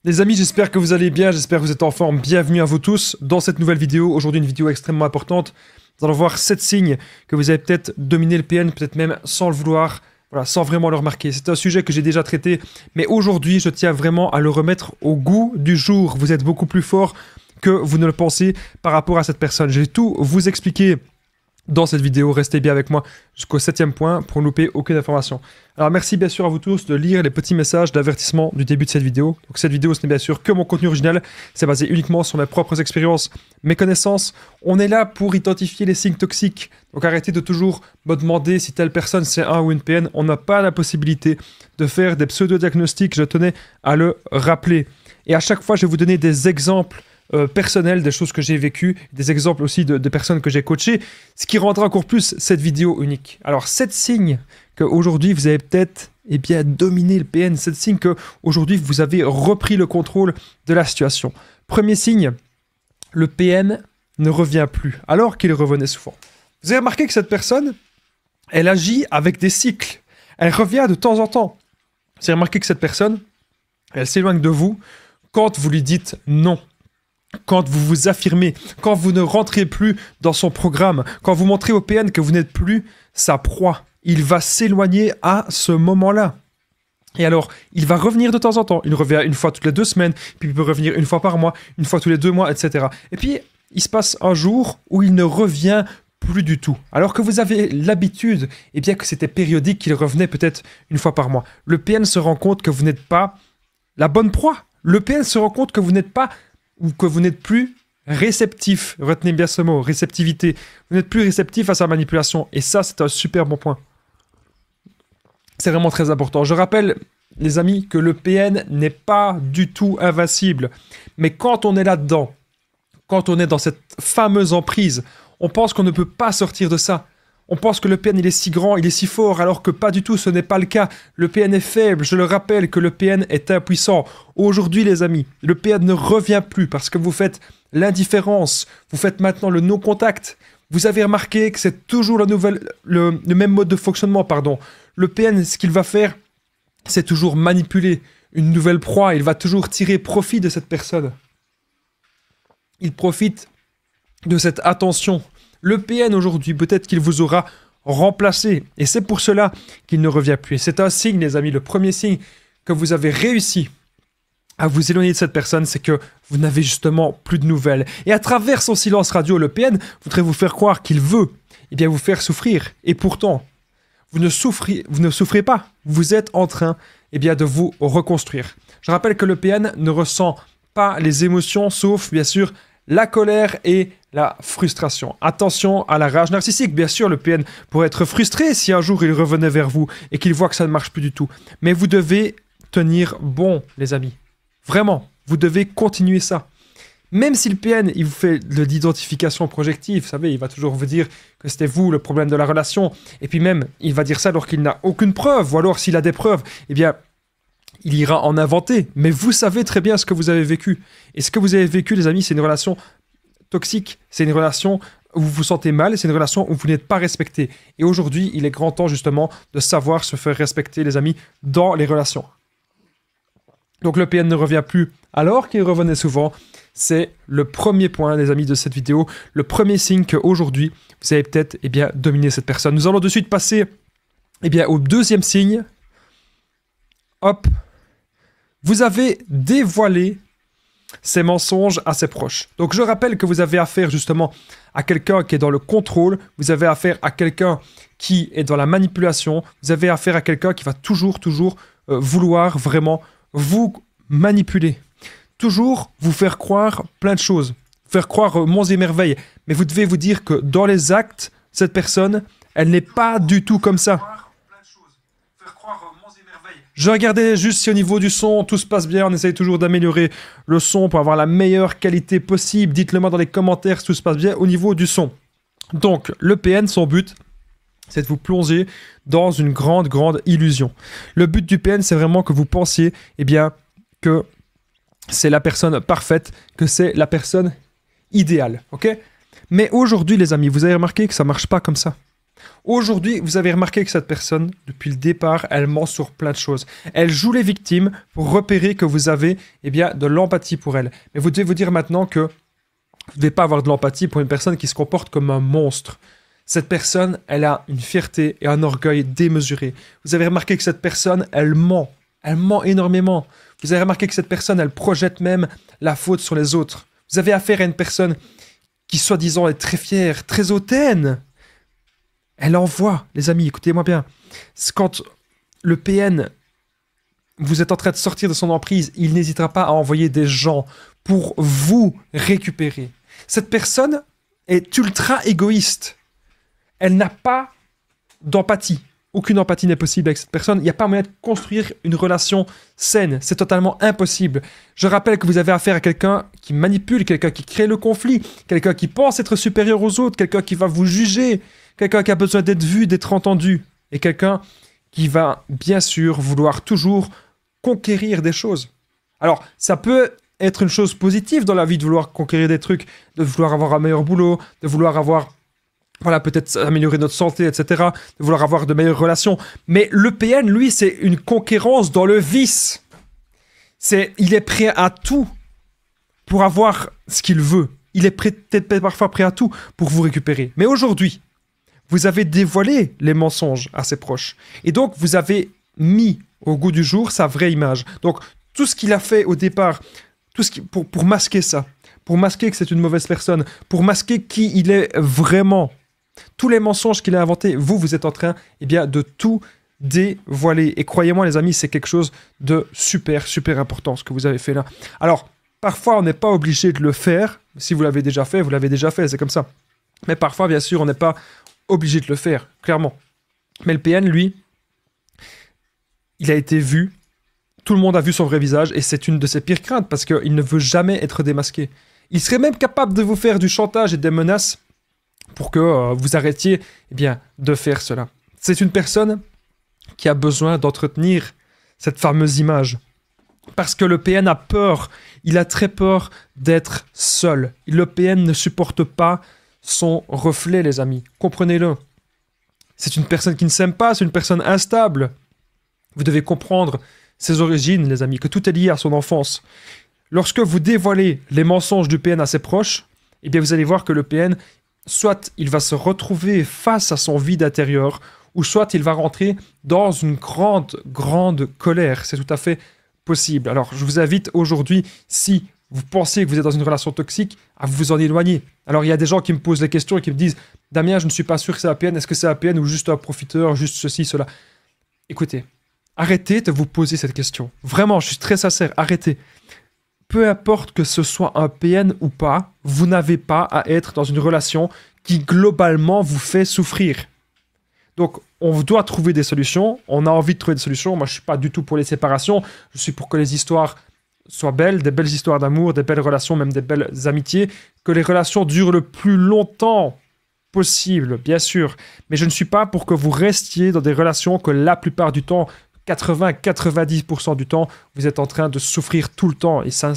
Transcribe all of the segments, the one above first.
Les amis, j'espère que vous allez bien, j'espère que vous êtes en forme. Bienvenue à vous tous dans cette nouvelle vidéo. Aujourd'hui, une vidéo extrêmement importante. Nous allons voir 7 signes que vous avez peut-être dominé le PN, peut-être même sans le vouloir, voilà, sans vraiment le remarquer. C'est un sujet que j'ai déjà traité, mais aujourd'hui, je tiens vraiment à le remettre au goût du jour. Vous êtes beaucoup plus fort que vous ne le pensez par rapport à cette personne. Je vais tout vous expliquer dans cette vidéo. Restez bien avec moi jusqu'au 7e point pour ne louper aucune information. Alors merci bien sûr à vous tous de lire les petits messages d'avertissement du début de cette vidéo. Donc cette vidéo, ce n'est bien sûr que mon contenu original, c'est basé uniquement sur mes propres expériences, mes connaissances. On est là pour identifier les signes toxiques. Donc arrêtez de toujours me demander si telle personne c'est un ou une PN. On n'a pas la possibilité de faire des pseudo-diagnostics, je tenais à le rappeler. Et à chaque fois, je vais vous donner des exemples personnels, des choses que j'ai vécues, des exemples aussi de personnes que j'ai coachées, ce qui rendra encore plus cette vidéo unique. Alors 7 signes qu'aujourd'hui vous avez peut-être dominé le PN, 7 signes qu'aujourd'hui vous avez repris le contrôle de la situation. Premier signe, le PN ne revient plus alors qu'il revenait souvent. Vous avez remarqué que cette personne, elle agit avec des cycles, elle revient de temps en temps. Vous avez remarqué que cette personne, elle s'éloigne de vous quand vous lui dites non. Quand vous vous affirmez, quand vous ne rentrez plus dans son programme, quand vous montrez au PN que vous n'êtes plus sa proie, il va s'éloigner à ce moment-là. Et alors, il va revenir de temps en temps. Il revient une fois toutes les 2 semaines, puis il peut revenir une fois par mois, une fois tous les 2 mois, etc. Et puis, il se passe un jour où il ne revient plus du tout. Alors que vous avez l'habitude, que c'était périodique, qu'il revenait peut-être une fois par mois. Le PN se rend compte que vous n'êtes pas la bonne proie. Le PN se rend compte que vous n'êtes pas ou que vous n'êtes plus réceptif. Retenez bien ce mot, réceptivité. Vous n'êtes plus réceptif à sa manipulation. Et ça, c'est un super bon point. C'est vraiment très important. Je rappelle, les amis, que le PN n'est pas du tout invincible. Mais quand on est là-dedans, quand on est dans cette fameuse emprise, on pense qu'on ne peut pas sortir de ça. On pense que le PN il est si grand, il est si fort, alors que pas du tout, ce n'est pas le cas. Le PN est faible, je le rappelle que le PN est impuissant. Aujourd'hui les amis, le PN ne revient plus parce que vous faites l'indifférence, vous faites maintenant le non-contact. Vous avez remarqué que c'est toujours le même mode de fonctionnement, pardon. Le PN, ce qu'il va faire, c'est toujours manipuler une nouvelle proie, il va toujours tirer profit de cette personne. Il profite de cette attention. Le PN aujourd'hui, peut-être qu'il vous aura remplacé. Et c'est pour cela qu'il ne revient plus. Et c'est un signe, les amis, le premier signe que vous avez réussi à vous éloigner de cette personne, c'est que vous n'avez justement plus de nouvelles. Et à travers son silence radio, le PN voudrait vous faire croire qu'il veut vous faire souffrir. Et pourtant, vous ne souffrez pas. Vous êtes en train de vous reconstruire. Je rappelle que le PN ne ressent pas les émotions, sauf bien sûr la colère et la frustration. Attention à la rage narcissique. Bien sûr, le PN pourrait être frustré si un jour il revenait vers vous et qu'il voit que ça ne marche plus du tout. Mais vous devez tenir bon, les amis. Vraiment, vous devez continuer ça. Même si le PN, il vous fait de l'identification projective, vous savez, il va toujours vous dire que c'était vous le problème de la relation. Et puis même, il va dire ça alors qu'il n'a aucune preuve. Ou alors, s'il a des preuves, il ira en inventer. Mais vous savez très bien ce que vous avez vécu. Et ce que vous avez vécu, les amis, c'est une relation toxique. C'est une relation où vous vous sentez mal. C'est une relation où vous n'êtes pas respecté. Et aujourd'hui, il est grand temps justement de savoir se faire respecter, les amis, dans les relations. Donc le PN ne revient plus alors qu'il revenait souvent. C'est le premier point, les amis, de cette vidéo. Le premier signe qu'aujourd'hui, vous avez peut-être dominé cette personne. Nous allons de suite passer au deuxième signe. Hop. Vous avez dévoilé ces mensonges à ses proches. Donc je rappelle que vous avez affaire justement à quelqu'un qui est dans le contrôle, vous avez affaire à quelqu'un qui est dans la manipulation, vous avez affaire à quelqu'un qui va toujours vouloir vraiment vous manipuler. Toujours vous faire croire plein de choses, vous faire croire monts et merveilles. Mais vous devez vous dire que dans les actes, cette personne, elle n'est pas du tout comme ça. Je regardais juste si au niveau du son, tout se passe bien. On essaye toujours d'améliorer le son pour avoir la meilleure qualité possible. Dites-le moi dans les commentaires si tout se passe bien au niveau du son. Donc, le PN, son but, c'est de vous plonger dans une grande illusion. Le but du PN, c'est vraiment que vous pensiez que c'est la personne parfaite, que c'est la personne idéale. Ok ? Mais aujourd'hui, les amis, vous avez remarqué que ça ne marche pas comme ça. Aujourd'hui, vous avez remarqué que cette personne, depuis le départ, elle ment sur plein de choses. Elle joue les victimes pour repérer que vous avez de l'empathie pour elle. Mais vous devez vous dire maintenant que vous ne devez pas avoir de l'empathie pour une personne qui se comporte comme un monstre. Cette personne, elle a une fierté et un orgueil démesurés. Vous avez remarqué que cette personne, elle ment. Elle ment énormément. Vous avez remarqué que cette personne, elle projette même la faute sur les autres. Vous avez affaire à une personne qui, soi-disant, est très fière, très hautaine. Elle envoie, les amis, écoutez-moi bien. Quand le PN, vous êtes en train de sortir de son emprise, il n'hésitera pas à envoyer des gens pour vous récupérer. Cette personne est ultra égoïste. Elle n'a pas d'empathie. Aucune empathie n'est possible avec cette personne. Il n'y a pas moyen de construire une relation saine. C'est totalement impossible. Je rappelle que vous avez affaire à quelqu'un qui manipule, quelqu'un qui crée le conflit, quelqu'un qui pense être supérieur aux autres, quelqu'un qui va vous juger, quelqu'un qui a besoin d'être vu, d'être entendu, et quelqu'un qui va, bien sûr, vouloir toujours conquérir des choses. Alors, ça peut être une chose positive dans la vie de vouloir conquérir des trucs, de vouloir avoir un meilleur boulot, de vouloir avoir... Voilà, peut-être améliorer notre santé, etc., de vouloir avoir de meilleures relations. Mais le PN, lui, c'est une conquérance dans le vice. Il est prêt à tout pour avoir ce qu'il veut. Il est peut-être parfois prêt à tout pour vous récupérer. Mais aujourd'hui, vous avez dévoilé les mensonges à ses proches. Et donc, vous avez mis au goût du jour sa vraie image. Donc, tout ce qu'il a fait au départ, pour masquer ça, pour masquer que c'est une mauvaise personne, pour masquer qui il est vraiment... Tous les mensonges qu'il a inventés, vous êtes en train de tout dévoiler. Et croyez-moi les amis, c'est quelque chose de super, super important ce que vous avez fait là. Alors, parfois on n'est pas obligé de le faire. Si vous l'avez déjà fait, c'est comme ça. Mais parfois, bien sûr, on n'est pas obligé de le faire, clairement. Mais le PN, lui, il a été vu. Tout le monde a vu son vrai visage et c'est une de ses pires craintes parce qu'il ne veut jamais être démasqué. Il serait même capable de vous faire du chantage et des menaces pour que vous arrêtiez de faire cela. C'est une personne qui a besoin d'entretenir cette fameuse image. Parce que le PN a peur, il a très peur d'être seul. Le PN ne supporte pas son reflet, les amis. Comprenez-le. C'est une personne qui ne s'aime pas, c'est une personne instable. Vous devez comprendre ses origines, les amis, que tout est lié à son enfance. Lorsque vous dévoilez les mensonges du PN à ses proches, vous allez voir que le PN... soit il va se retrouver face à son vide intérieur, ou soit il va rentrer dans une grande, grande colère. C'est tout à fait possible. Alors, je vous invite aujourd'hui, si vous pensez que vous êtes dans une relation toxique, à vous en éloigner. Alors, il y a des gens qui me posent des questions et qui me disent « Damien, je ne suis pas sûr que c'est un PN. Est-ce que c'est un PN ou juste un profiteur, juste ceci, cela ?» Écoutez, arrêtez de vous poser cette question. Vraiment, je suis très sincère, arrêtez. Peu importe que ce soit un PN ou pas, vous n'avez pas à être dans une relation qui globalement vous fait souffrir. Donc, on doit trouver des solutions. On a envie de trouver des solutions. Moi, je ne suis pas du tout pour les séparations. Je suis pour que les histoires soient belles, des belles histoires d'amour, des belles relations, même des belles amitiés. Que les relations durent le plus longtemps possible, bien sûr. Mais je ne suis pas pour que vous restiez dans des relations que la plupart du temps... 80-90% du temps, vous êtes en train de souffrir tout le temps. Et ça,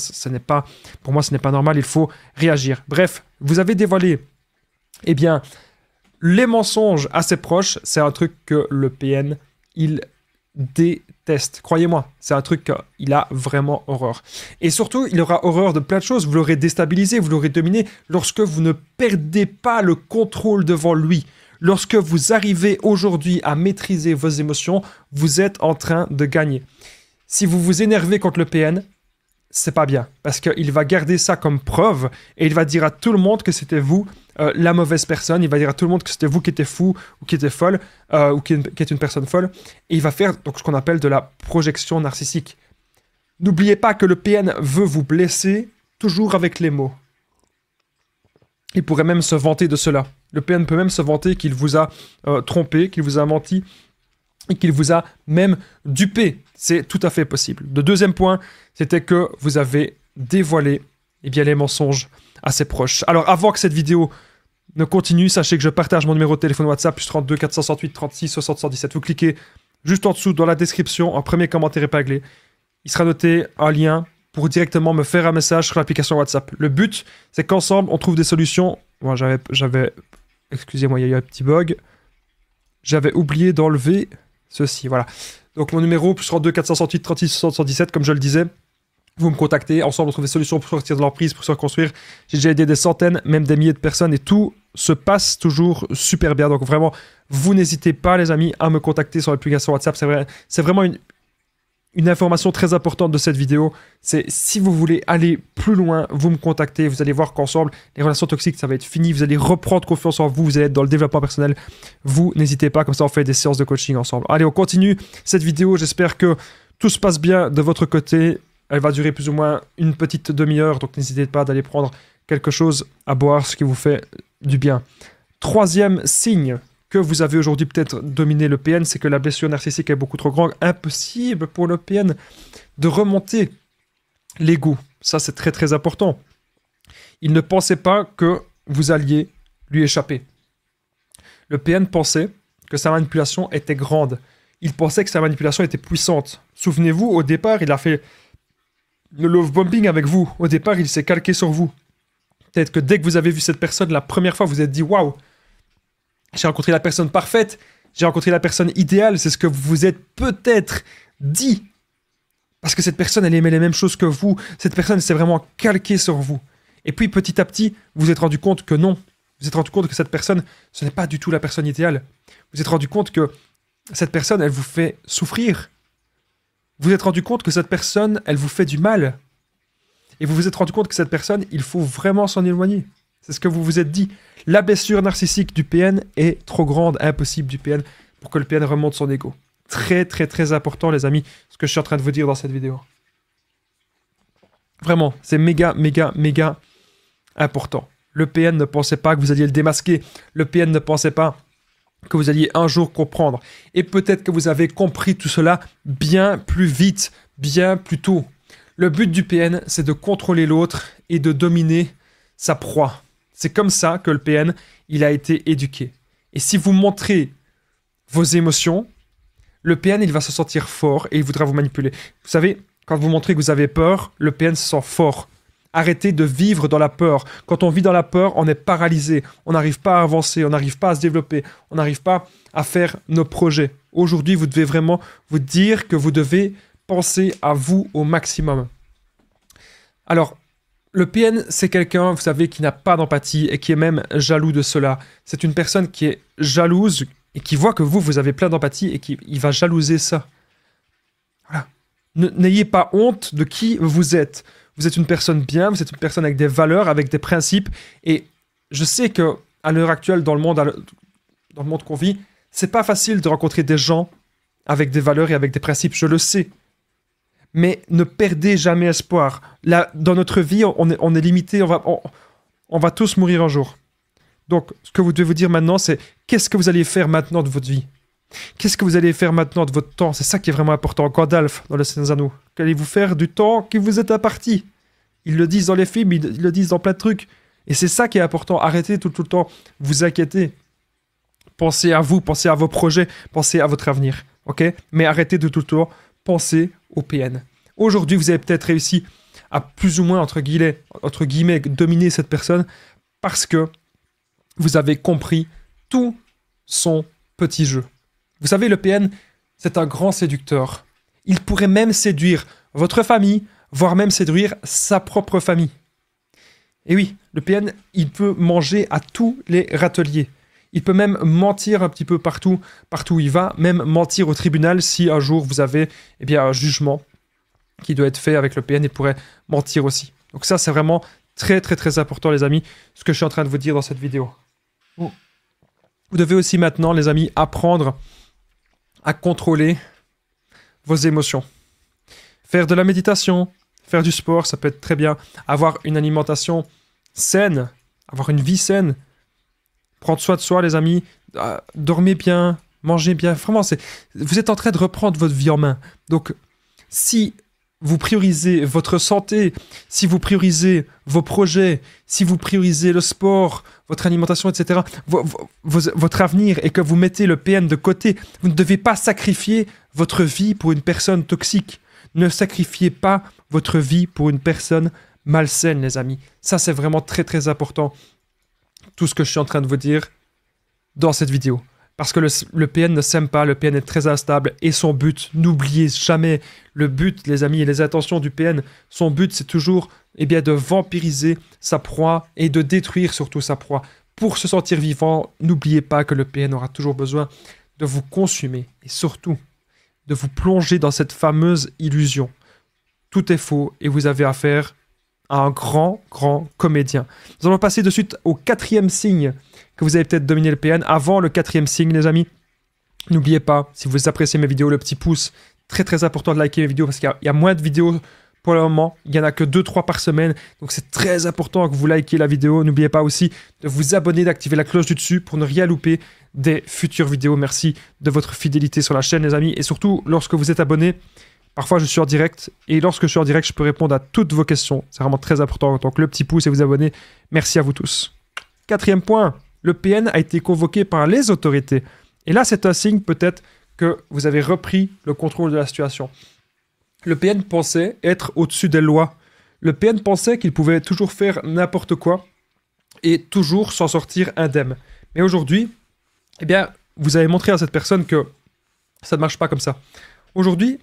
pour moi, ce n'est pas normal. Il faut réagir. Bref, vous avez dévoilé, les mensonges à ses proches. C'est un truc que le PN, il déteste. Croyez-moi, c'est un truc qu'il a vraiment horreur. Et surtout, il aura horreur de plein de choses. Vous l'aurez déstabilisé, vous l'aurez dominé lorsque vous ne perdez pas le contrôle devant lui. Lorsque vous arrivez aujourd'hui à maîtriser vos émotions, vous êtes en train de gagner. Si vous vous énervez contre le PN, c'est pas bien. Parce qu'il va garder ça comme preuve et il va dire à tout le monde que c'était vous la mauvaise personne. Il va dire à tout le monde que c'était vous qui étiez fou ou qui était folle ou qui est une personne folle. Et il va faire donc, ce qu'on appelle de la projection narcissique. N'oubliez pas que le PN veut vous blesser toujours avec les mots. Il pourrait même se vanter de cela. Le PN peut même se vanter qu'il vous a trompé, qu'il vous a menti et qu'il vous a même dupé. C'est tout à fait possible. Le deuxième point, c'était que vous avez dévoilé les mensonges à ses proches. Alors, avant que cette vidéo ne continue, sachez que je partage mon numéro de téléphone WhatsApp, plus 32 468 36 60 117. Vous cliquez juste en dessous dans la description, en premier commentaire épinglé. Il sera noté un lien pour directement me faire un message sur l'application WhatsApp. Le but, c'est qu'ensemble, on trouve des solutions. Moi, excusez-moi, il y a eu un petit bug. j'avais oublié d'enlever ceci, voilà. Donc mon numéro, plus 32 468 36 77, comme je le disais. Vous me contactez, ensemble on trouve des solutions pour sortir de l'emprise, pour se reconstruire. J'ai déjà aidé des centaines, même des milliers de personnes et tout se passe toujours super bien. Donc vraiment, vous n'hésitez pas les amis à me contacter sur l'application WhatsApp. C'est vraiment une information très importante de cette vidéo. C'est si vous voulez aller plus loin, vous me contactez. Vous allez voir qu'ensemble, les relations toxiques, ça va être fini. Vous allez reprendre confiance en vous. Vous allez être dans le développement personnel. Vous n'hésitez pas, comme ça on fait des séances de coaching ensemble. Allez, on continue cette vidéo. J'espère que tout se passe bien de votre côté. Elle va durer plus ou moins une petite demi-heure, donc n'hésitez pas d'aller prendre quelque chose à boire, ce qui vous fait du bien. Troisième signe que vous avez aujourd'hui peut-être dominé le PN, c'est que la blessure narcissique est beaucoup trop grande. Impossible pour le PN de remonter l'ego. Ça, c'est très très important. Il ne pensait pas que vous alliez lui échapper. Le PN pensait que sa manipulation était grande. Il pensait que sa manipulation était puissante. Souvenez-vous, au départ, il a fait le love bombing avec vous. Au départ, il s'est calqué sur vous. Peut-être que dès que vous avez vu cette personne la première fois, vous vous êtes dit « Waouh, j'ai rencontré la personne parfaite, j'ai rencontré la personne idéale. » C'est ce que vous vous êtes peut-être dit. Parce que cette personne, elle aimait les mêmes choses que vous. Cette personne s'est vraiment calquée sur vous. Et puis, petit à petit, vous vous êtes rendu compte que non. Vous vous êtes rendu compte que cette personne, ce n'est pas du tout la personne idéale. Vous vous êtes rendu compte que cette personne, elle vous fait souffrir. Vous vous êtes rendu compte que cette personne, elle vous fait du mal. Et vous vous êtes rendu compte que cette personne, il faut vraiment s'en éloigner. C'est ce que vous vous êtes dit. La blessure narcissique du PN est trop grande, impossible du PN, pour que le PN remonte son ego. Très, très, très important, les amis, ce que je suis en train de vous dire dans cette vidéo. Vraiment, c'est méga, méga, méga important. Le PN ne pensait pas que vous alliez le démasquer. Le PN ne pensait pas que vous alliez un jour comprendre. Et peut-être que vous avez compris tout cela bien plus vite, bien plus tôt. Le but du PN, c'est de contrôler l'autre et de dominer sa proie. C'est comme ça que le PN, il a été éduqué. Et si vous montrez vos émotions, le PN, il va se sentir fort et il voudra vous manipuler. Vous savez, quand vous montrez que vous avez peur, le PN se sent fort. Arrêtez de vivre dans la peur. Quand on vit dans la peur, on est paralysé. On n'arrive pas à avancer, on n'arrive pas à se développer, on n'arrive pas à faire nos projets. Aujourd'hui, vous devez vraiment vous dire que vous devez penser à vous au maximum. Alors, le PN, c'est quelqu'un, vous savez, qui n'a pas d'empathie et qui est même jaloux de cela. C'est une personne qui est jalouse et qui voit que vous avez plein d'empathie et il va jalouser ça. Voilà. N'ayez pas honte de qui vous êtes. Vous êtes une personne bien, vous êtes une personne avec des valeurs, avec des principes. Et je sais que à l'heure actuelle, dans le monde qu'on vit, c'est pas facile de rencontrer des gens avec des valeurs et avec des principes. Je le sais. Mais ne perdez jamais espoir. Là, dans notre vie, on est limité. On va tous mourir un jour. Donc, ce que vous devez vous dire maintenant, c'est qu'est-ce que vous allez faire maintenant de votre vie? Qu'est-ce que vous allez faire maintenant de votre temps? C'est ça qui est vraiment important. Gandalf, dans le Seigneur des Anneaux. Qu'allez-vous faire du temps qui vous est imparti? Ils le disent dans les films, ils le disent dans plein de trucs. Et c'est ça qui est important. Arrêtez tout le temps vous inquiéter. Pensez à vous, pensez à vos projets, pensez à votre avenir. Ok? Mais arrêtez de tout le temps penser au PN. Aujourd'hui, vous avez peut-être réussi à plus ou moins, entre guillemets, dominer cette personne parce que vous avez compris tout son petit jeu. Vous savez, le PN, c'est un grand séducteur. Il pourrait même séduire votre famille, voire même séduire sa propre famille. Et oui, le PN, il peut manger à tous les râteliers. Il peut même mentir un petit peu partout où il va, même mentir au tribunal si un jour vous avez un jugement qui doit être fait avec le PN, il pourrait mentir aussi. Donc ça, c'est vraiment très très très important, les amis, ce que je suis en train de vous dire dans cette vidéo. Vous devez aussi maintenant, les amis, apprendre à contrôler vos émotions. Faire de la méditation, faire du sport, ça peut être très bien. Avoir une alimentation saine, avoir une vie saine, prendre soin de soi, les amis, dormez bien, mangez bien. Vraiment, vous êtes en train de reprendre votre vie en main. Donc, si vous priorisez votre santé, si vous priorisez vos projets, si vous priorisez le sport, votre alimentation, etc., votre avenir, et que vous mettez le PN de côté, vous ne devez pas sacrifier votre vie pour une personne toxique. Ne sacrifiez pas votre vie pour une personne malsaine, les amis. Ça, c'est vraiment très, très important. Tout ce que je suis en train de vous dire dans cette vidéo. Parce que le PN ne s'aime pas, le PN est très instable et son but, n'oubliez jamais, le but, les amis, et les intentions du PN, son but c'est toujours de vampiriser sa proie et de détruire surtout sa proie. Pour se sentir vivant, n'oubliez pas que le PN aura toujours besoin de vous consumer et surtout de vous plonger dans cette fameuse illusion. Tout est faux et vous avez affaire à un grand comédien. Nous allons passer de suite au 4e signe que vous avez peut-être dominé le PN. Avant le 4e signe, les amis, n'oubliez pas, si vous appréciez mes vidéos, le petit pouce, très important de liker mes vidéos parce qu'il y a moins de vidéos pour le moment. Il n'y en a que 2-3 par semaine, donc c'est très important que vous likiez la vidéo. N'oubliez pas aussi de vous abonner, d'activer la cloche du dessus pour ne rien louper des futures vidéos. Merci de votre fidélité sur la chaîne, les amis. Et surtout, lorsque vous êtes abonné, parfois je suis en direct, et lorsque je suis en direct, je peux répondre à toutes vos questions. C'est vraiment très important. Donc le petit pouce et vous abonner, merci à vous tous. 4e point, le PN a été convoqué par les autorités. Et là, c'est un signe peut-être que vous avez repris le contrôle de la situation. Le PN pensait être au-dessus des lois. Le PN pensait qu'il pouvait toujours faire n'importe quoi et toujours s'en sortir indemne. Mais aujourd'hui, vous avez montré à cette personne que ça ne marche pas comme ça. Aujourd'hui,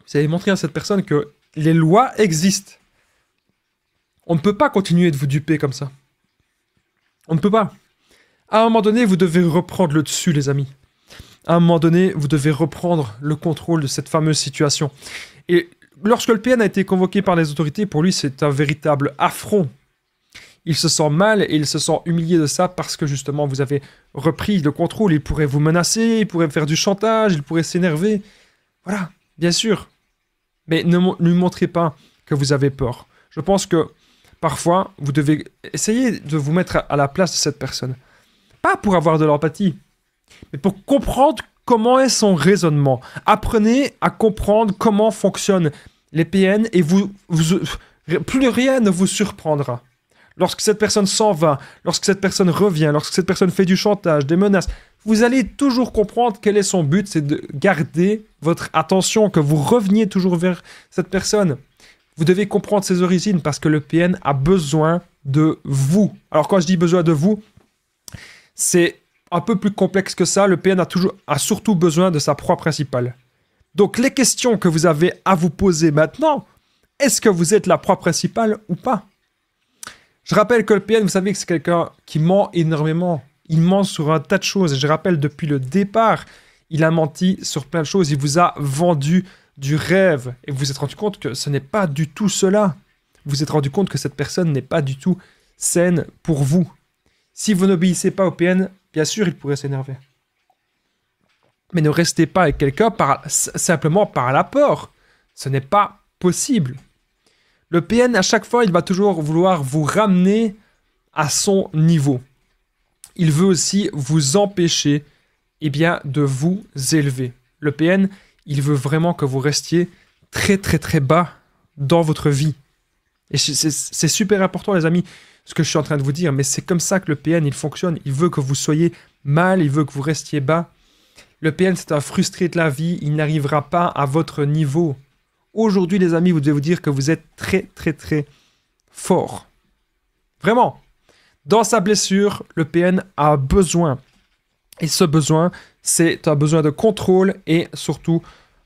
vous avez montré à cette personne que les lois existent. On ne peut pas continuer de vous duper comme ça. On ne peut pas. À un moment donné, vous devez reprendre le dessus, les amis. À un moment donné, vous devez reprendre le contrôle de cette fameuse situation. Et lorsque le PN a été convoqué par les autorités, pour lui, c'est un véritable affront. Il se sent mal et il se sent humilié de ça parce que justement, vous avez repris le contrôle. Il pourrait vous menacer, il pourrait faire du chantage, il pourrait s'énerver. Voilà, bien sûr. Mais ne lui montrez pas que vous avez peur. Je pense que parfois, vous devez essayer de vous mettre à la place de cette personne. Pas pour avoir de l'empathie, mais pour comprendre comment est son raisonnement. Apprenez à comprendre comment fonctionnent les PN et plus rien ne vous surprendra. Lorsque cette personne s'en va, lorsque cette personne revient, lorsque cette personne fait du chantage, des menaces, vous allez toujours comprendre quel est son but, c'est de garder votre attention, que vous reveniez toujours vers cette personne. Vous devez comprendre ses origines parce que le PN a besoin de vous. Alors quand je dis besoin de vous, c'est un peu plus complexe que ça. Le PN a surtout besoin de sa proie principale. Donc les questions que vous avez à vous poser maintenant, est-ce que vous êtes la proie principale ou pas? Je rappelle que le PN, vous savez que c'est quelqu'un qui ment énormément. Il ment sur un tas de choses. Je rappelle, depuis le départ, il a menti sur plein de choses. Il vous a vendu du rêve. Et vous vous êtes rendu compte que ce n'est pas du tout cela. Vous vous êtes rendu compte que cette personne n'est pas du tout saine pour vous. Si vous n'obéissez pas au PN, bien sûr, il pourrait s'énerver. Mais ne restez pas avec quelqu'un simplement par la peur. Ce n'est pas possible. Le PN, à chaque fois, il va toujours vouloir vous ramener à son niveau. Il veut aussi vous empêcher de vous élever. Le PN, il veut vraiment que vous restiez très bas dans votre vie. Et c'est super important, les amis, ce que je suis en train de vous dire, mais c'est comme ça que le PN, il fonctionne. Il veut que vous soyez mal, il veut que vous restiez bas. Le PN, c'est un frustré de la vie, il n'arrivera pas à votre niveau. Aujourd'hui, les amis, vous devez vous dire que vous êtes très fort. Vraiment. Dans sa blessure, le PN a besoin. Et ce besoin, c'est un besoin de contrôle et surtout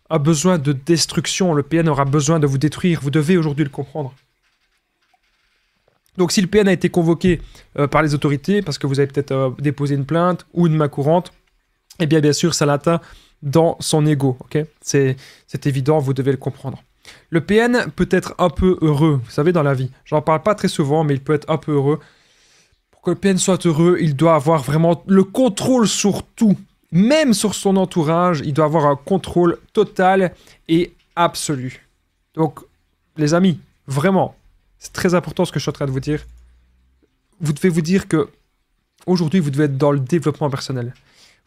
un besoin de destruction. Le PN aura besoin de vous détruire. Vous devez aujourd'hui le comprendre. Donc si le PN a été convoqué par les autorités, parce que vous avez peut-être déposé une plainte ou une main courante, eh bien sûr, ça l'atteint dans son ego. Okay, c'est évident, vous devez le comprendre. Le PN peut être un peu heureux, vous savez, dans la vie. J'en parle pas très souvent, mais il peut être un peu heureux. Pour que le PN soit heureux, il doit avoir vraiment le contrôle sur tout. Même sur son entourage, il doit avoir un contrôle total et absolu. Donc, les amis, vraiment, c'est très important ce que je suis en train de vous dire. Vous devez vous dire que aujourd'hui, vous devez être dans le développement personnel.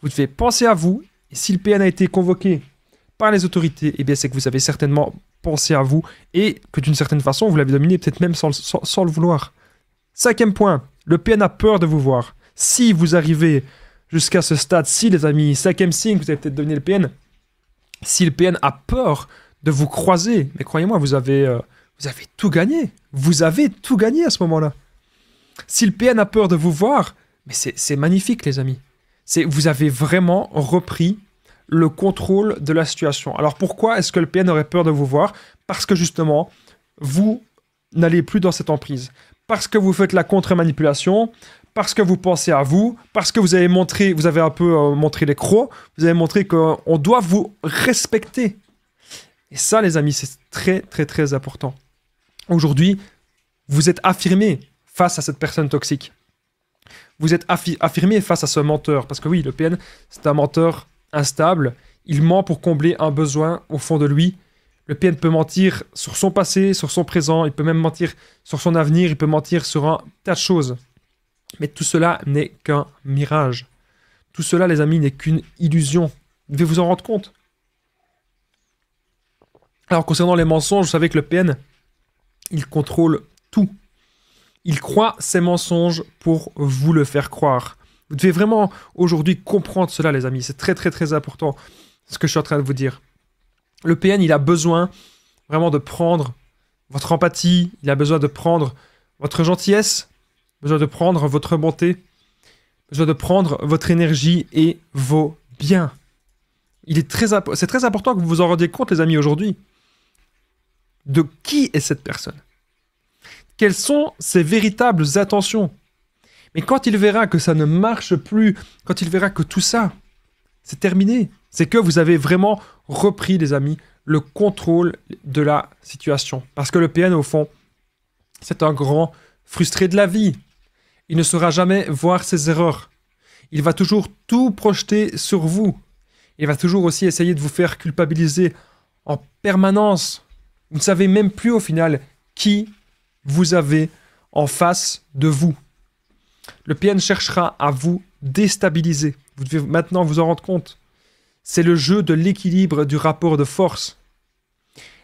Vous devez penser à vous. Et si le PN a été convoqué par les autorités, eh bien c'est que vous avez certainement pensé à vous et que d'une certaine façon, vous l'avez dominé peut-être même sans le vouloir. 5e point, le PN a peur de vous voir. Si vous arrivez jusqu'à ce stade-ci, les amis, 5e signe, vous avez peut-être dominé le PN. Si le PN a peur de vous croiser, mais croyez-moi, vous avez tout gagné. Vous avez tout gagné à ce moment-là. Si le PN a peur de vous voir, mais c'est magnifique, les amis. C'est vous avez vraiment repris le contrôle de la situation. Alors pourquoi est-ce que le PN aurait peur de vous voir? Parce que justement, vous n'allez plus dans cette emprise. Parce que vous faites la contre-manipulation, parce que vous pensez à vous, parce que vous avez un peu montré les crocs, vous avez montré qu'on doit vous respecter. Et ça, les amis, c'est très, très, très important. Aujourd'hui, vous êtes affirmé face à cette personne toxique. Vous êtes affirmé face à ce menteur. Parce que oui, le PN, c'est un menteur instable. Il ment pour combler un besoin au fond de lui. Le PN peut mentir sur son passé, sur son présent. Il peut même mentir sur son avenir. Il peut mentir sur un tas de choses. Mais tout cela n'est qu'un mirage. Tout cela, les amis, n'est qu'une illusion. Vous devez vous en rendre compte. Alors, concernant les mensonges, vous savez que le PN, il contrôle tout. Il croit ses mensonges pour vous le faire croire. Vous devez vraiment aujourd'hui comprendre cela, les amis. C'est très, très, très important ce que je suis en train de vous dire. Le PN, il a besoin vraiment de prendre votre empathie, il a besoin de prendre votre gentillesse, besoin de prendre votre bonté, besoin de prendre votre énergie et vos biens. C'est très important que vous vous en rendiez compte, les amis, aujourd'hui. De qui est cette personne? Quelles sont ses véritables intentions? Mais quand il verra que ça ne marche plus, quand il verra que tout ça, c'est terminé, c'est que vous avez vraiment repris, les amis, le contrôle de la situation. Parce que le PN, au fond, c'est un grand frustré de la vie. Il ne saura jamais voir ses erreurs. Il va toujours tout projeter sur vous. Il va toujours aussi essayer de vous faire culpabiliser en permanence. Vous ne savez même plus au final qui vous avez en face de vous. Le PN cherchera à vous déstabiliser. Vous devez maintenant vous en rendre compte. C'est le jeu de l'équilibre du rapport de force.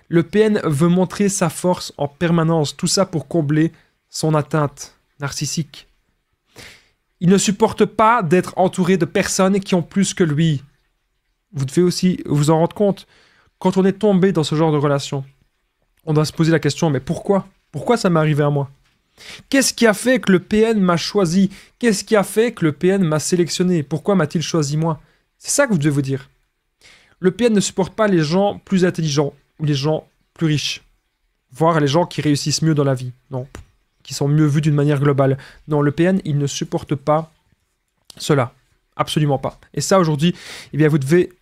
Le PN veut montrer sa force en permanence, tout ça pour combler son atteinte narcissique. Il ne supporte pas d'être entouré de personnes qui ont plus que lui. Vous devez aussi vous en rendre compte. Quand on est tombé dans ce genre de relation, on doit se poser la question, mais pourquoi? Pourquoi ça m'est arrivé à moi? Qu'est-ce qui a fait que le PN m'a choisi? Qu'est-ce qui a fait que le PN m'a sélectionné? Pourquoi m'a-t-il choisi moi? C'est ça que vous devez vous dire. Le PN ne supporte pas les gens plus intelligents ou les gens plus riches, voire les gens qui réussissent mieux dans la vie. Non, qui sont mieux vus d'une manière globale. Non, le PN, il ne supporte pas cela. Absolument pas. Et ça, aujourd'hui, eh bien, vous devez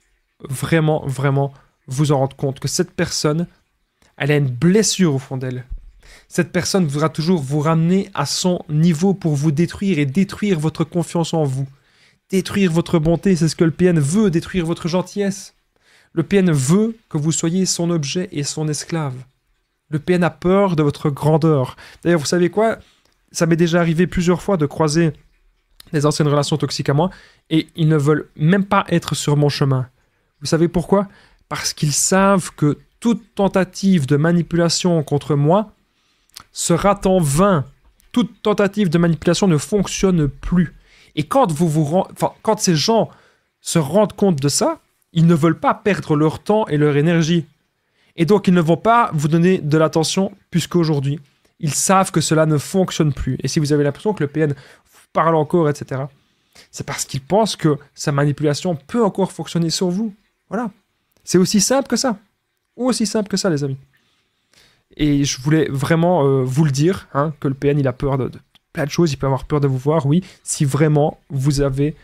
vraiment, vraiment vous en rendre compte que cette personne, elle a une blessure au fond d'elle. Cette personne voudra toujours vous ramener à son niveau pour vous détruire et détruire votre confiance en vous. Détruire votre bonté, c'est ce que le PN veut, détruire votre gentillesse. Le PN veut que vous soyez son objet et son esclave. Le PN a peur de votre grandeur. D'ailleurs, vous savez quoi? Ça m'est déjà arrivé plusieurs fois de croiser des anciennes relations toxiques à moi et ils ne veulent même pas être sur mon chemin. Vous savez pourquoi? Parce qu'ils savent que toute tentative de manipulation contre moi sera en vain. Toute tentative de manipulation ne fonctionne plus. Et quand quand ces gens se rendent compte de ça, ils ne veulent pas perdre leur temps et leur énergie. Et donc, ils ne vont pas vous donner de l'attention puisqu'aujourd'hui, ils savent que cela ne fonctionne plus. Et si vous avez l'impression que le PN vous parle encore, etc., c'est parce qu'il pense que sa manipulation peut encore fonctionner sur vous. Voilà. C'est aussi simple que ça. Aussi simple que ça, les amis. Et je voulais vraiment vous le dire, hein, que le PN, il a peur de plein de choses. Il peut avoir peur de vous voir, oui, si vraiment vous avez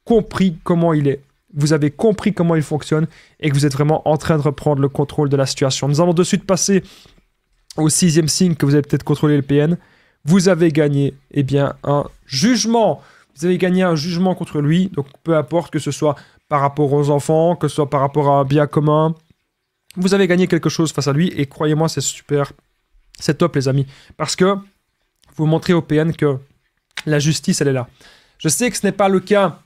compris comment il est. Vous avez compris comment il fonctionne et que vous êtes vraiment en train de reprendre le contrôle de la situation. Nous allons de suite passer au 6e signe que vous avez peut-être contrôlé le PN. Vous avez gagné, eh bien, un jugement. Vous avez gagné un jugement contre lui. Donc, peu importe que ce soit par rapport aux enfants, que ce soit par rapport à un bien commun. Vous avez gagné quelque chose face à lui. Et croyez-moi, c'est super. C'est top, les amis. Parce que vous montrez au PN que la justice, elle est là. Je sais que ce n'est pas le cas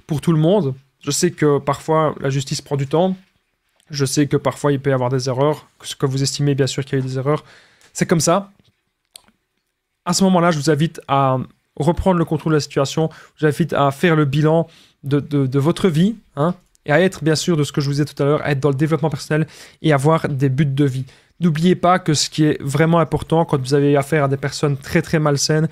pour tout le monde. Je sais que parfois, la justice prend du temps. Je sais que parfois, il peut y avoir des erreurs. Ce que vous estimez, bien sûr, qu'il y a eu des erreurs. C'est comme ça. À ce moment-là, je vous invite à reprendre le contrôle de la situation. Je vous invite à faire le bilan de votre vie, hein, et à être, bien sûr, de ce que je vous disais tout à l'heure, à être dans le développement personnel et avoir des buts de vie. N'oubliez pas que ce qui est vraiment important quand vous avez affaire à des personnes très, très malsaines,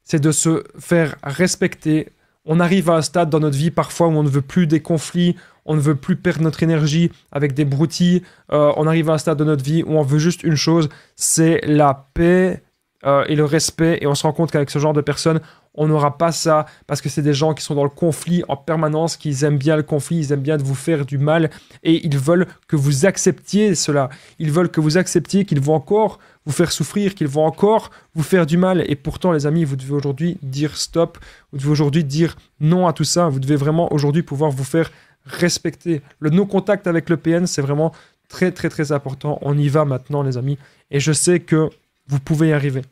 c'est de se faire respecter On arrive à un stade dans notre vie parfois où on ne veut plus des conflits, on ne veut plus perdre notre énergie avec des broutilles. On arrive à un stade de notre vie où on veut juste une chose, c'est la paix et le respect. Et on se rend compte qu'avec ce genre de personnes, on n'aura pas ça parce que c'est des gens qui sont dans le conflit en permanence, qui aiment bien le conflit, ils aiment bien vous faire du mal et ils veulent que vous acceptiez cela. Ils veulent que vous acceptiez qu'ils vont encore vous faire souffrir, qu'ils vont encore vous faire du mal. Et pourtant, les amis, vous devez aujourd'hui dire stop, vous devez aujourd'hui dire non à tout ça. Vous devez vraiment aujourd'hui pouvoir vous faire respecter. Le non-contact avec le PN, c'est vraiment très, très, très important. On y va maintenant, les amis. Et je sais que vous pouvez y arriver.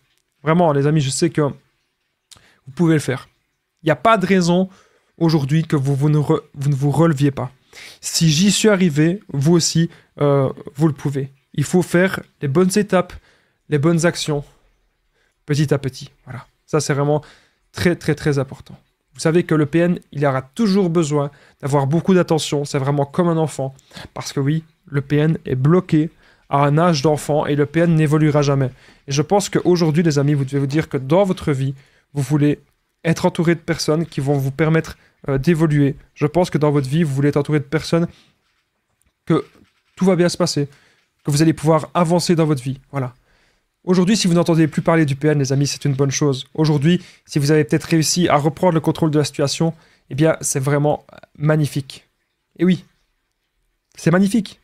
Vraiment, les amis, je sais que vous pouvez le faire. Il n'y a pas de raison aujourd'hui que vous ne vous releviez pas. Si j'y suis arrivé, vous aussi, vous le pouvez. Il faut faire les bonnes étapes, les bonnes actions, petit à petit. Voilà. Ça, c'est vraiment très, très, très important. Vous savez que le PN, il aura toujours besoin d'avoir beaucoup d'attention. C'est vraiment comme un enfant. Parce que oui, le PN est bloqué à un âge d'enfant et le PN n'évoluera jamais. Et je pense qu'aujourd'hui, les amis, vous devez vous dire que dans votre vie, vous voulez être entouré de personnes qui vont vous permettre d'évoluer. Je pense que dans votre vie, vous voulez être entouré de personnes que tout va bien se passer, que vous allez pouvoir avancer dans votre vie. Voilà. Aujourd'hui, si vous n'entendez plus parler du PN, les amis, c'est une bonne chose. Aujourd'hui, si vous avez peut-être réussi à reprendre le contrôle de la situation, eh bien, c'est vraiment magnifique. Et oui, c'est magnifique.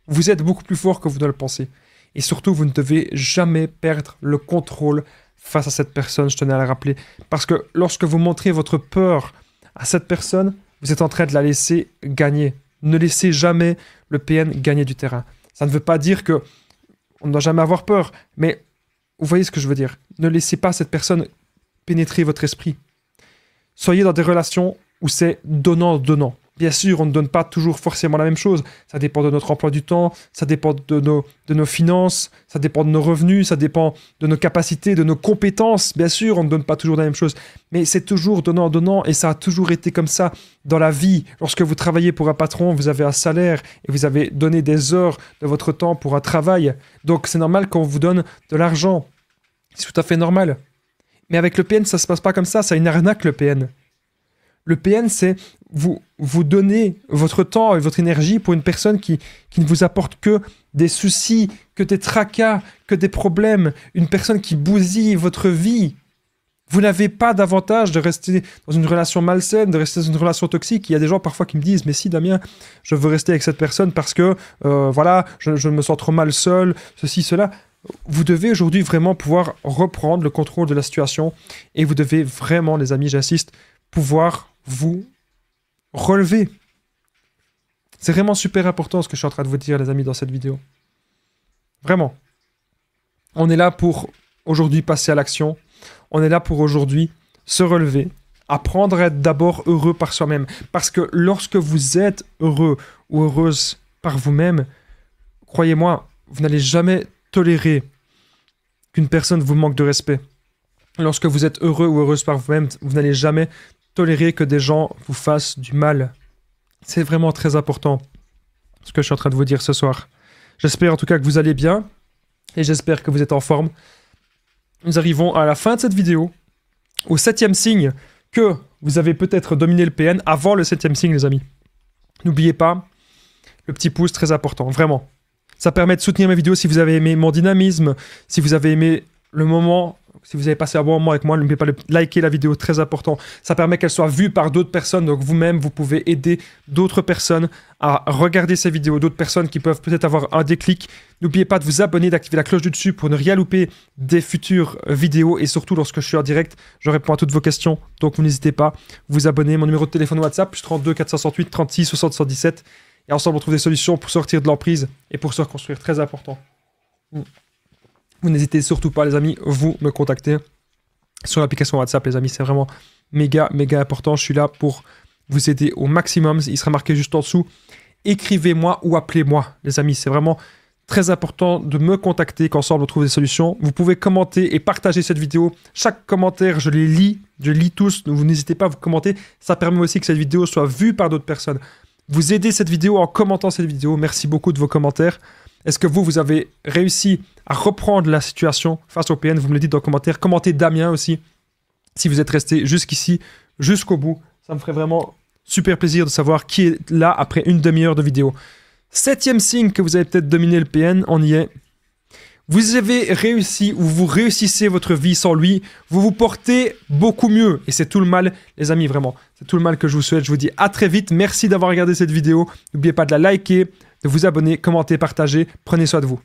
Vous êtes beaucoup plus fort que vous ne le pensez. Et surtout, vous ne devez jamais perdre le contrôle face à cette personne, je tenais à le rappeler. Parce que lorsque vous montrez votre peur à cette personne, vous êtes en train de la laisser gagner. Ne laissez jamais le PN gagner du terrain. Ça ne veut pas dire que on ne doit jamais avoir peur, mais vous voyez ce que je veux dire. Ne laissez pas cette personne pénétrer votre esprit. Soyez dans des relations où c'est donnant-donnant. Bien sûr, on ne donne pas toujours forcément la même chose. Ça dépend de notre emploi du temps, ça dépend de nos finances, ça dépend de nos revenus, ça dépend de nos capacités, de nos compétences. Bien sûr, on ne donne pas toujours la même chose. Mais c'est toujours donnant-donnant et ça a toujours été comme ça dans la vie. Lorsque vous travaillez pour un patron, vous avez un salaire et vous avez donné des heures de votre temps pour un travail. Donc c'est normal qu'on vous donne de l'argent. C'est tout à fait normal. Mais avec le PN, ça ne se passe pas comme ça. C'est une arnaque, le PN. Le PN, c'est vous donner votre temps et votre énergie pour une personne qui ne vous apporte que des soucis, que des tracas, que des problèmes. Une personne qui bousille votre vie. Vous n'avez pas d'avantage de rester dans une relation malsaine, de rester dans une relation toxique. Il y a des gens parfois qui me disent « Mais si, Damien, je veux rester avec cette personne parce que, voilà, je me sens trop mal seul, ceci, cela. » Vous devez aujourd'hui vraiment pouvoir reprendre le contrôle de la situation et vous devez vraiment, les amis, j'insiste, pouvoir vous relever. C'est vraiment super important ce que je suis en train de vous dire, les amis, dans cette vidéo. Vraiment. On est là pour aujourd'hui passer à l'action. On est là pour aujourd'hui se relever, apprendre à être d'abord heureux par soi-même. Parce que lorsque vous êtes heureux ou heureuse par vous-même, croyez-moi, vous n'allez jamais tolérer qu'une personne vous manque de respect. Lorsque vous êtes heureux ou heureuse par vous-même, vous n'allez jamais tolérer que des gens vous fassent du mal. C'est vraiment très important ce que je suis en train de vous dire ce soir. J'espère en tout cas que vous allez bien et j'espère que vous êtes en forme. Nous arrivons à la fin de cette vidéo, au 7e signe que vous avez peut-être dominé le PN avant le 7e signe, les amis. N'oubliez pas, le petit pouce, très important, vraiment. Ça permet de soutenir mes vidéos si vous avez aimé mon dynamisme, si vous avez aimé le moment, si vous avez passé un bon moment avec moi, n'oubliez pas de liker la vidéo, très important. Ça permet qu'elle soit vue par d'autres personnes, donc vous-même, vous pouvez aider d'autres personnes à regarder ces vidéos, d'autres personnes qui peuvent peut-être avoir un déclic. N'oubliez pas de vous abonner, d'activer la cloche du dessus pour ne rien louper des futures vidéos. Et surtout, lorsque je suis en direct, je réponds à toutes vos questions, donc vous n'hésitez pas à vous abonner. Mon numéro de téléphone WhatsApp, plus 32 468 36 60 117. Et ensemble, on trouve des solutions pour sortir de l'emprise et pour se reconstruire, très important. Vous n'hésitez surtout pas, les amis, vous me contactez sur l'application WhatsApp, les amis. C'est vraiment méga, méga important. Je suis là pour vous aider au maximum. Il sera marqué juste en dessous. Écrivez-moi ou appelez-moi, les amis. C'est vraiment très important de me contacter, qu'ensemble on trouve des solutions. Vous pouvez commenter et partager cette vidéo. Chaque commentaire, je les lis. Je lis tous. Vous n'hésitez pas à vous commenter. Ça permet aussi que cette vidéo soit vue par d'autres personnes. Vous aidez cette vidéo en commentant cette vidéo. Merci beaucoup de vos commentaires. Est-ce que vous avez réussi à reprendre la situation face au PN? Vous me le dites dans les commentaires. Commentez Damien aussi. Si vous êtes resté jusqu'ici, jusqu'au bout, ça me ferait vraiment super plaisir de savoir qui est là après une demi-heure de vidéo. 7e signe que vous avez peut-être dominé le PN, on y est. Vous avez réussi ou vous réussissez votre vie sans lui, vous vous portez beaucoup mieux. Et c'est tout le mal, les amis, vraiment. C'est tout le mal que je vous souhaite. Je vous dis à très vite. Merci d'avoir regardé cette vidéo. N'oubliez pas de la liker, de vous abonner, commenter, partager. Prenez soin de vous.